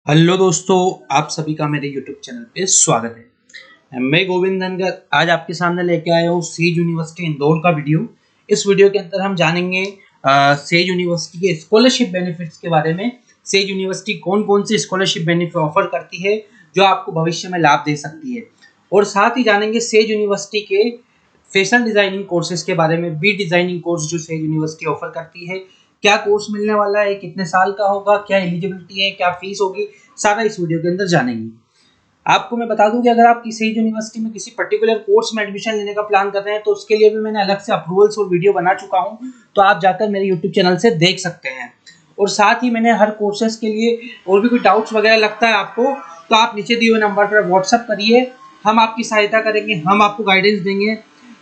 Hello दोस्तों, आप सभी का मेरे यूट्यूब चैनल पे स्वागत है। मैं गोविंद धनगर आज आपके सामने लेके आया हूँ सेज यूनिवर्सिटी इंदौर का वीडियो। इस वीडियो के अंदर हम जानेंगे सेज यूनिवर्सिटी के स्कॉलरशिप बेनिफिट्स के बारे में। सेज यूनिवर्सिटी कौन कौन सी स्कॉलरशिप बेनिफिट ऑफर करती है जो आपको भविष्य में लाभ दे सकती है, और साथ ही जानेंगे सेज यूनिवर्सिटी के फैशन डिजाइनिंग कोर्सेज के बारे में। बी डिजाइनिंग कोर्स जो सेज यूनिवर्सिटी ऑफर करती है, क्या कोर्स मिलने वाला है, कितने साल का होगा, क्या एलिजिबिलिटी है, क्या फीस होगी, सारा इस वीडियो के अंदर जानेंगे। आपको मैं बता दूं कि अगर आप किसी यूनिवर्सिटी में किसी पर्टिकुलर कोर्स में एडमिशन लेने का प्लान कर रहे हैं तो उसके लिए भी मैंने अलग से अप्रूवल्स और वीडियो बना चुका हूं, तो आप जाकर मेरे यूट्यूब चैनल से देख सकते हैं। और साथ ही मैंने हर कोर्सेज के लिए और भी कोई डाउट्स वगैरह लगता है आपको तो आप नीचे दिए हुए नंबर पर व्हाट्सअप करिए, हम आपकी सहायता करेंगे, हम आपको गाइडेंस देंगे,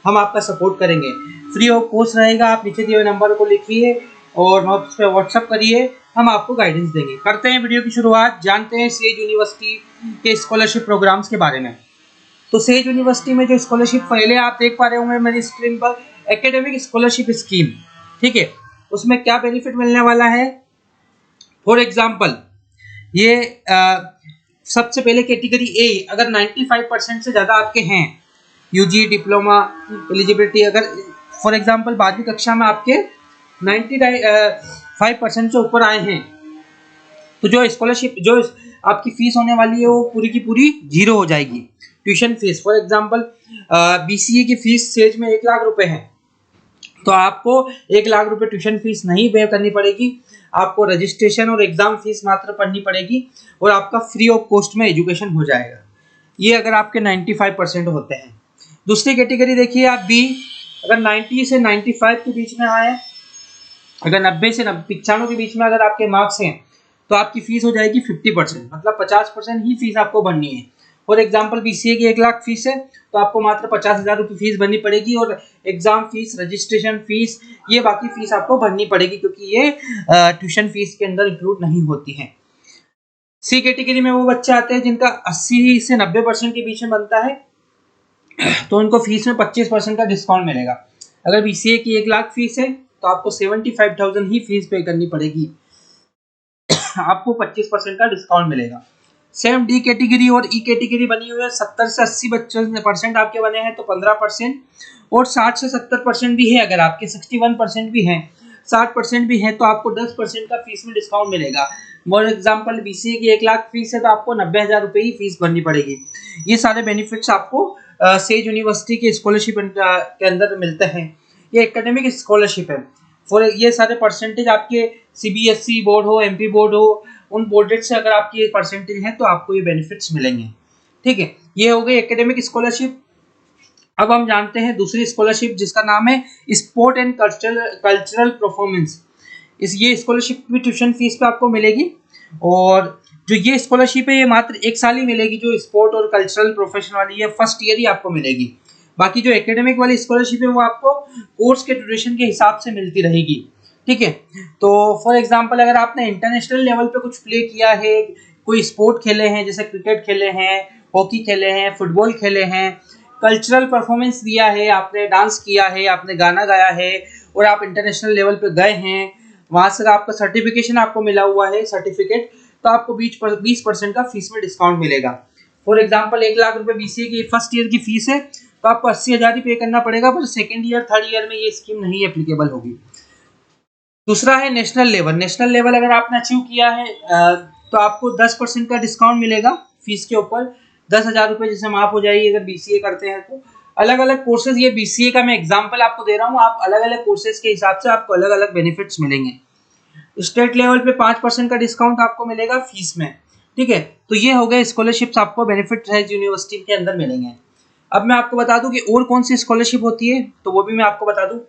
हम आपका सपोर्ट करेंगे। फ्री ऑफ कॉस्ट रहेगा। आप नीचे दिए हुए नंबर को लिखिए और उस पर व्हाट्सअप करिए, हम आपको गाइडेंस देंगे। करते हैं वीडियो की शुरुआत, जानते हैं सेज यूनिवर्सिटी के स्कॉलरशिप प्रोग्राम्स के बारे में। तो सेज यूनिवर्सिटी में जो स्कॉलरशिप पहले आप देख पा रहे होंगे मेरी स्क्रीन पर, एकेडमिक स्कॉलरशिप स्कीम, ठीक है। उसमें क्या बेनिफिट मिलने वाला है? फॉर एग्जाम्पल ये सबसे पहले कैटेगरी ए, अगर 95% से ज़्यादा आपके हैं यूजी डिप्लोमा एलिजिबिलिटी, अगर फॉर एग्जाम्पल 12वीं कक्षा में आपके 95% से ऊपर आए हैं तो जो स्कॉलरशिप जो आपकी फीस होने वाली है वो पूरी की पूरी जीरो हो जाएगी। Tuition fees for example BCA की फीस सेज में 1 लाख रुपए है, तो आपको 1 लाख रुपए ट्यूशन फीस नहीं पे करनी पड़ेगी, आपको रजिस्ट्रेशन और एग्जाम फीस मात्र पढ़नी पड़ेगी और आपका फ्री ऑफ कॉस्ट में एजुकेशन हो जाएगा। ये अगर आपके 95% होते हैं। दूसरी कैटेगरी देखिए आप बी, अगर 90 से 95 के बीच में आए, अगर 90 से 95 के बीच में अगर आपके मार्क्स हैं तो आपकी फीस हो जाएगी 50%, मतलब 50% ही फीस आपको भरनी है। फॉर एग्जाम्पल बीसीए की 1 लाख फीस है तो आपको मात्र 50,000 रुपये फीस भरनी पड़ेगी, और एग्जाम फीस, रजिस्ट्रेशन फीस, ये बाकी फीस आपको भरनी पड़ेगी क्योंकि ये ट्यूशन फीस के अंदर इंक्लूड नहीं होती है। सी कैटेगरी में वो बच्चे आते हैं जिनका 80 से 90% के बीच में बनता है, तो उनको फीस में 25% का डिस्काउंट मिलेगा। अगर बीसीए की 1 लाख फीस है तो आपको 75,000 ही फीस पे करनी पड़ेगी, आपको 25% का डिस्काउंट मिलेगा। सेम डी कैटेगरी और ई कैटेगरी बनी हुई है, 70 से 80% आपके बने हैं तो 15%, और 60 से 70% भी है, अगर आपके 61% भी हैं, 60% भी है तो आपको 10% का फीस में डिस्काउंट मिलेगा। फॉर एग्जाम्पल बीसीए की 1 लाख फीस है तो आपको 90,000 रुपये ही फीस भरनी पड़ेगी। ये सारे बेनिफिट्स आपको सेज यूनिवर्सिटी के स्कॉलरशिप के अंदर मिलते हैं। ये एकेडमिक स्कॉलरशिप है। फॉर ये सारे परसेंटेज आपके सीबीएसई बोर्ड हो, एमपी बोर्ड हो, उन बोर्डेड से अगर आपकी ये परसेंटेज है तो आपको ये बेनिफिट्स मिलेंगे, ठीक है। ये हो गई एकेडमिक स्कॉलरशिप। अब हम जानते हैं दूसरी स्कॉलरशिप जिसका नाम है स्पोर्ट एंड कल्चरल परफॉर्मेंस। ये स्कॉलरशिप भी ट्यूशन फीस पे आपको मिलेगी, और जो ये स्कॉलरशिप है ये मात्र 1 साल ही मिलेगी। जो स्पोर्ट और कल्चरल प्रोफेशन वाली है फर्स्ट ईयर ही आपको मिलेगी। बाकी जो एकेडमिक वाली स्कॉलरशिप है वो आपको कोर्स के ड्यूरेशन के हिसाब से मिलती रहेगी, ठीक है। तो फॉर एग्जांपल अगर आपने इंटरनेशनल लेवल पे कुछ प्ले किया है, कोई स्पोर्ट खेले हैं, जैसे क्रिकेट खेले हैं, हॉकी खेले हैं, फुटबॉल खेले हैं, कल्चरल परफॉर्मेंस दिया है, आपने डांस किया है, आपने गाना गाया है और आप इंटरनेशनल लेवल पे गए हैं, वहाँ से आपका सर्टिफिकेशन आपको मिला हुआ है, सर्टिफिकेट, तो आपको 20% का फीस में डिस्काउंट मिलेगा। फॉर एग्जाम्पल 1 लाख रुपए बीसीए की फर्स्ट ईयर की फीस है तो आपको 80,000 ही पे करना पड़ेगा, पर सेकेंड ईयर थर्ड ईयर में ये स्कीम नहीं एप्लीकेबल होगी। दूसरा है नेशनल लेवल। नेशनल लेवल अगर आपने अचीव किया है तो आपको 10% का डिस्काउंट मिलेगा फीस के ऊपर, 10,000 रुपये जैसे माफ हो जाएगी अगर बीसीए करते हैं तो। अलग अलग कोर्सेज, ये बीसीए का मैं एग्जांपल आपको दे रहा हूँ, आप अलग अलग कोर्सेज के हिसाब से आपको अलग अलग बेनिफिट्स मिलेंगे। स्टेट लेवल पे 5% का डिस्काउंट आपको मिलेगा फीस में, ठीक है। तो ये हो गए स्कॉलरशिप्स आपको बेनिफिट है यूनिवर्सिटी के अंदर मिलेंगे। अब मैं आपको बता दूं कि और कौन सी स्कॉलरशिप होती है, तो वो भी मैं आपको बता दूं।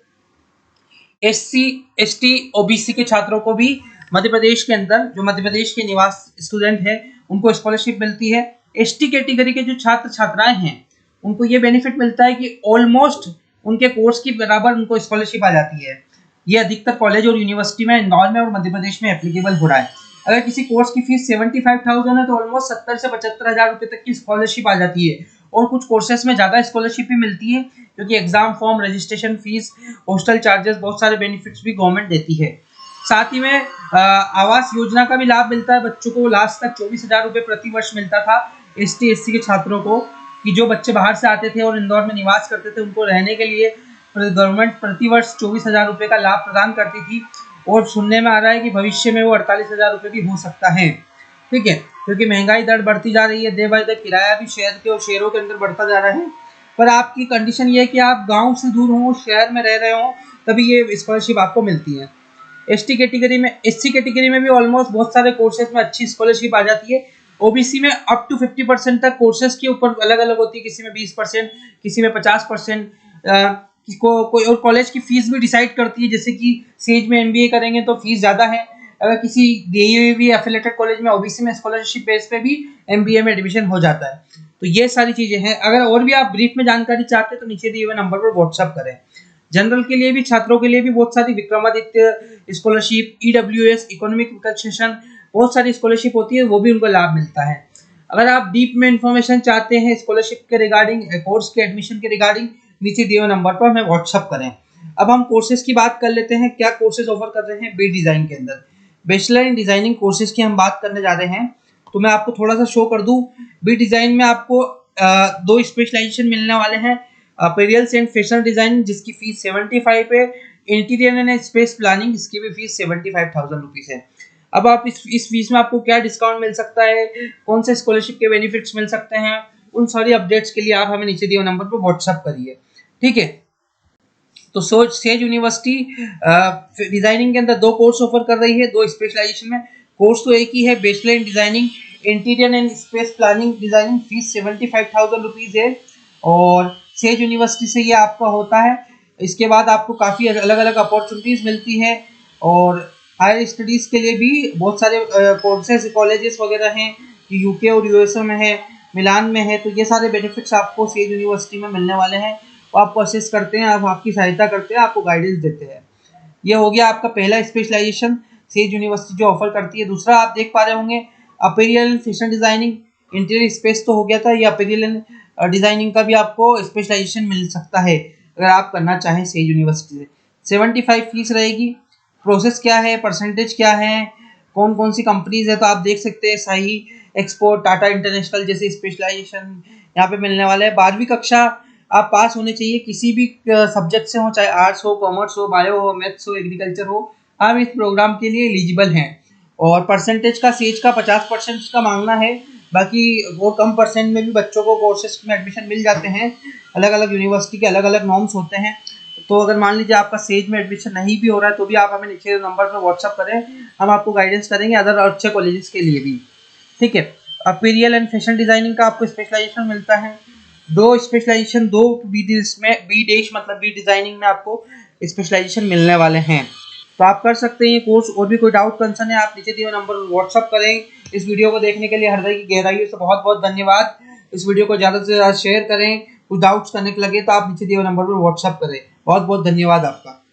एससी, एसटी, ओबीसी के छात्रों को भी मध्य प्रदेश के अंदर, जो मध्य प्रदेश के निवास स्टूडेंट हैं उनको स्कॉलरशिप मिलती है। एसटी कैटेगरी के जो छात्र छात्राएं हैं उनको ये बेनिफिट मिलता है कि ऑलमोस्ट उनके कोर्स की बराबर उनको स्कॉलरशिप आ जाती है। ये अधिकतर कॉलेज और यूनिवर्सिटी में इंदौर में और मध्य प्रदेश में एप्लीकेबल हो रहा है। अगर किसी कोर्स की फीस 75,000 है तो ऑलमोस्ट 70 से 75,000 रुपये तक की स्कॉलरशिप आ जाती है, और कुछ कोर्सेज में ज़्यादा स्कॉलरशिप भी मिलती है क्योंकि exam form, registration fees, hostel charges, बहुत सारे बेनिफिट्स भी गवर्नमेंट देती है। साथ ही में आवास योजना का भी लाभ मिलता है बच्चों को। लास्ट तक 24,000 रुपये प्रति वर्ष मिलता था ST SC के छात्रों को, कि जो बच्चे बाहर से आते थे और इंदौर में निवास करते थे उनको रहने के लिए गवर्नमेंट प्रति वर्ष 24,000 रुपये का लाभ प्रदान करती थी। और सुनने में आ रहा है कि भविष्य में वो 48,000 रुपये भी हो सकता है। ठीक है, क्योंकि महंगाई दर बढ़ती जा रही है, डे बाय डे किराया भी शहर के और शहरों के अंदर बढ़ता जा रहा है। पर आपकी कंडीशन ये है कि आप गांव से दूर हो, शहर में रह रहे हो, तभी ये स्कॉलरशिप आपको मिलती है। SC कैटेगरी में भी ऑलमोस्ट बहुत सारे कोर्सेज में अच्छी स्कॉलरशिप आ जाती है। OBC में अप टू 50% तक कोर्सेज के ऊपर अलग अलग होती है, किसी में 20%, किसी में 50%। कोई और कॉलेज की फीस भी डिसाइड करती है, जैसे कि सेज में MBA करेंगे तो फीस ज़्यादा है। अगर किसी DAV एफिलेटेड कॉलेज में OBC में स्कॉलरशिप बेस पे भी MBA में एडमिशन हो जाता है। तो ये सारी चीज़ें हैं। अगर और भी आप ब्रीफ में जानकारी चाहते हैं तो नीचे दिए हुए नंबर पर व्हाट्सअप करें। जनरल के लिए भी, छात्रों के लिए भी बहुत सारी Vikramaditya scholarship, EWS economic reconstruction, बहुत सारी स्कॉलरशिप होती है, वो भी उनको लाभ मिलता है। अगर आप डीप में इंफॉर्मेशन चाहते हैं स्कॉलरशिप के रिगार्डिंग, कोर्स के एडमिशन के रिगार्डिंग, नीचे दिए हुए नंबर पर हमें व्हाट्सअप करें। अब हम कोर्सेज की बात कर लेते हैं, क्या कोर्सेज ऑफर कर रहे हैं बी डिज़ाइन के अंदर। बैचलर इन डिज़ाइनिंग कोर्सेज की हम बात करने जा रहे हैं, तो मैं आपको थोड़ा सा शो कर दूं। बी डिज़ाइन में आपको 2 स्पेशलाइजेशन मिलने वाले हैं, अपीयरेंस एंड फैशन डिज़ाइनिंग जिसकी फीस 75 है, इंटीरियर एंड स्पेस प्लानिंग जिसकी भी फीस 75,000 रुपीज़ है। अब आप इस फीस में आपको क्या डिस्काउंट मिल सकता है, कौन से स्कॉलरशिप के बेनिफिट्स मिल सकते हैं, उन सारी अपडेट्स के लिए आप हमें नीचे दिए नंबर पर व्हाट्सअप करिए। ठीक है, तो सेज यूनिवर्सिटी डिजाइनिंग के अंदर 2 कोर्स ऑफर कर रही है, 2 स्पेशलाइजेशन में। कोर्स तो एक ही है, bachelor in designing interior and space planning designing, fees 75,000 rupees है और सेज यूनिवर्सिटी से ये आपका होता है। इसके बाद आपको काफ़ी अलग अलग अपॉर्चुनिटीज़ मिलती है और हायर स्टडीज़ के लिए भी बहुत सारे कोर्सेज कॉलेजेस वगैरह हैं, UK और USA में है, मिलान में है। तो ये सारे बेनिफिट्स आपको सेज यूनिवर्सिटी में मिलने वाले हैं। वो आपको असिस्ट करते हैं, आप आपकी सहायता करते हैं, आपको गाइडेंस देते हैं। ये हो गया आपका पहला स्पेशलाइजेशन सेज यूनिवर्सिटी जो ऑफर करती है। दूसरा आप देख पा रहे होंगे apparel and fashion designing, interior space तो हो गया था, ये अपीयरल एंड डिजाइनिंग का भी आपको स्पेशलाइजेशन मिल सकता है अगर आप करना चाहें सेज यूनिवर्सिटी से। 75 फीस रहेगी। प्रोसेस क्या है, परसेंटेज क्या है, कौन कौन सी कंपनीज है, तो आप देख सकते हैं साही एक्सपोर्ट, टाटा इंटरनेशनल जैसे स्पेशलाइजेशन यहाँ पे मिलने वाला है। 12वीं कक्षा आप पास होने चाहिए किसी भी सब्जेक्ट से हो, चाहे आर्ट्स हो, कॉमर्स हो, बायो हो, मैथ्स हो, एग्रीकल्चर हो, आप इस प्रोग्राम के लिए एलिजिबल हैं। और परसेंटेज का सेज का 50% का मांगना है, बाकी वो कम परसेंट में भी बच्चों को कोर्सेज में एडमिशन मिल जाते हैं। अलग अलग यूनिवर्सिटी के अलग अलग नॉर्म्स होते हैं। तो अगर मान लीजिए आपका सेज में एडमिशन नहीं भी हो रहा है तो भी आप हमें नीचे नंबर पर व्हाट्सअप करें, हम आपको गाइडेंस करेंगे अदर अच्छे कॉलेजेस के लिए भी। ठीक है, अपीयरल एंड फैशन डिजाइनिंग का आपको स्पेशलाइजेशन मिलता है। 2 स्पेशलाइजेशन, 2 बी देश मतलब बी डिजाइनिंग में आपको स्पेशलाइजेशन मिलने वाले हैं। तो आप कर सकते हैं ये कोर्स। और भी कोई डाउट कंसर्न है आप नीचे दिए नंबर पर व्हाट्सअप करें। इस वीडियो को देखने के लिए हृदय की गहराइयों से बहुत बहुत धन्यवाद। इस वीडियो को ज़्यादा से ज़्यादा शेयर करें। कुछ डाउट्स करने के लगे तो आप नीचे दिए नंबर पर व्हाट्सअप करें। बहुत बहुत धन्यवाद आपका।